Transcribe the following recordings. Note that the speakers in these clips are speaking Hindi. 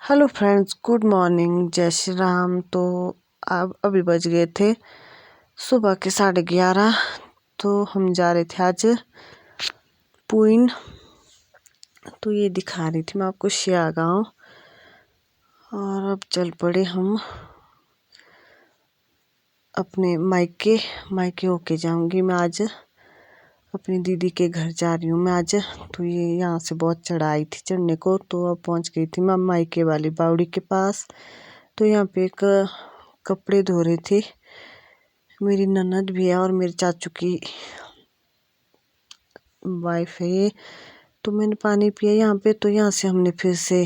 हेलो फ्रेंड्स, गुड मॉर्निंग, जय श्री राम। तो अब अभी बज गए थे सुबह के 11:30। तो हम जा रहे थे आज पुइन। तो ये दिखा रही थी मैं आपको शिया गाँव। और अब चल पड़े हम अपने मायके होके जाऊंगी मैं आज। अपनी दीदी के घर जा रही हूँ मैं आज। तो ये यहाँ से बहुत चढ़ाई थी चढ़ने को। तो अब पहुँच गई थी मैं मायके वाली बावड़ी के पास। तो यहाँ पे एक कपड़े धो रही थी मेरी ननद भी है और मेरे चाचू की वाइफ है ये। तो मैंने पानी पिया यहाँ पे। तो यहाँ से हमने फिर से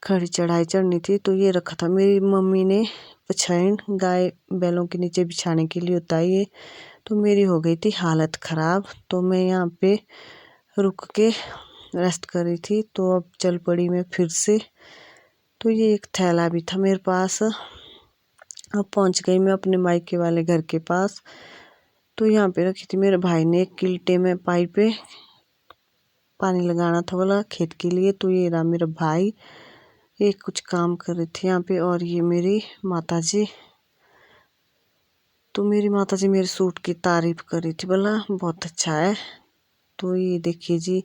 खड़ी चढ़ाई चढ़नी थी। तो ये रखा था मेरी मम्मी ने पछाइन, गाय बैलों के नीचे बिछाने के लिए होता है ये। तो मेरी हो गई थी हालत ख़राब। तो मैं यहाँ पे रुक के रेस्ट कर रही थी। तो अब चल पड़ी मैं फिर से। तो ये एक थैला भी था मेरे पास। अब पहुँच गई मैं अपने मायके वाले घर के पास। तो यहाँ पे रखी थी मेरे भाई ने एक किल्टे में पाइप पे पानी लगाना था बोला खेत के लिए। तो ये रहा मेरा भाई, ये कुछ काम कर रहे थे यहाँ पे। और ये मेरी माता जी। तो मेरी माता जी मेरे सूट की तारीफ कर रही थी, बोला बहुत अच्छा है। तो ये देखिए जी,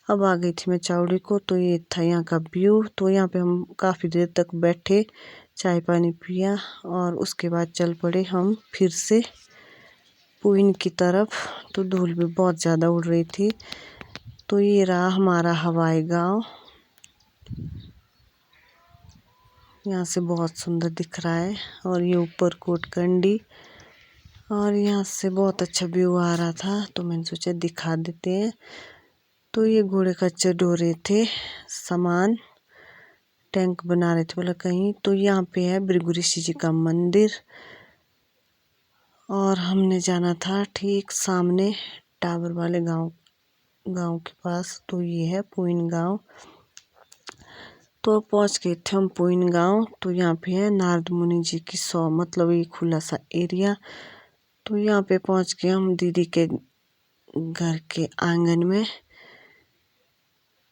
अब आ गई थी मैं चावड़ी को। तो ये था यहाँ का व्यू। तो यहाँ पे हम काफ़ी देर तक बैठे, चाय पानी पिया और उसके बाद चल पड़े हम फिर से पुइन की तरफ। तो धूल भी बहुत ज़्यादा उड़ रही थी। तो ये रहा हमारा हवाई गांव। यहाँ से बहुत सुंदर दिख रहा है। और ये ऊपर कोटकंडी। और यहाँ से बहुत अच्छा व्यू आ रहा था। तो मैंने सोचा दिखा देते हैं। तो ये घोड़े खच्चर ढो रहे थे सामान, टैंक बना रहे थे बोला कहीं। तो यहाँ पे है भृगु ऋषि जी का मंदिर। और हमने जाना था ठीक सामने टावर वाले गांव के पास। तो ये है पुइन गांव। तो पहुंच गए थे हम पुइन गांव। तो यहाँ पे है नारद मुनि जी की मतलब ये खुला सा एरिया। तो यहाँ पे पहुंच गए हम दीदी के घर के आंगन में।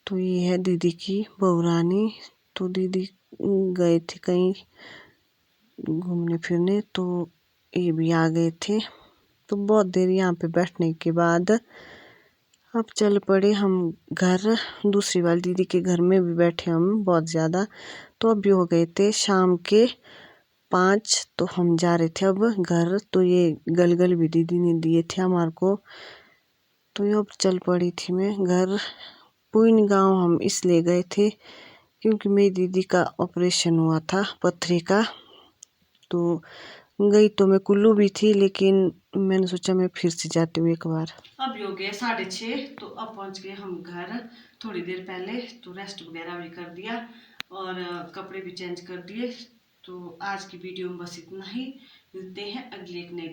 तो ये है दीदी की बहुरानी। तो दीदी गए थे कहीं घूमने फिरने। तो ये भी आ गए थे। तो बहुत देर यहाँ पे बैठने के बाद अब चल पड़े हम घर। दूसरी वाली दीदी के घर में भी बैठे हम बहुत ज़्यादा। तो अब भी हो गए थे शाम के 5। तो हम जा रहे थे अब घर। तो ये गलगल भी दीदी ने दिए थे हमारे को। तो ये अब चल पड़ी थी मैं घर। पुइन गांव हम इसलिए गए थे क्योंकि मेरी दीदी का ऑपरेशन हुआ था पथरी का। तो गई तो मैं कुल्लू भी थी, लेकिन मैंने सोचा मैं फिर से जाती हूँ एक बार। अब हो गया 6:30। तो अब पहुँच गए हम घर थोड़ी देर पहले। तो रेस्ट वगैरह भी कर दिया और कपड़े भी चेंज कर दिए। तो आज की वीडियो में बस इतना ही। मिलते हैं अगले एक नए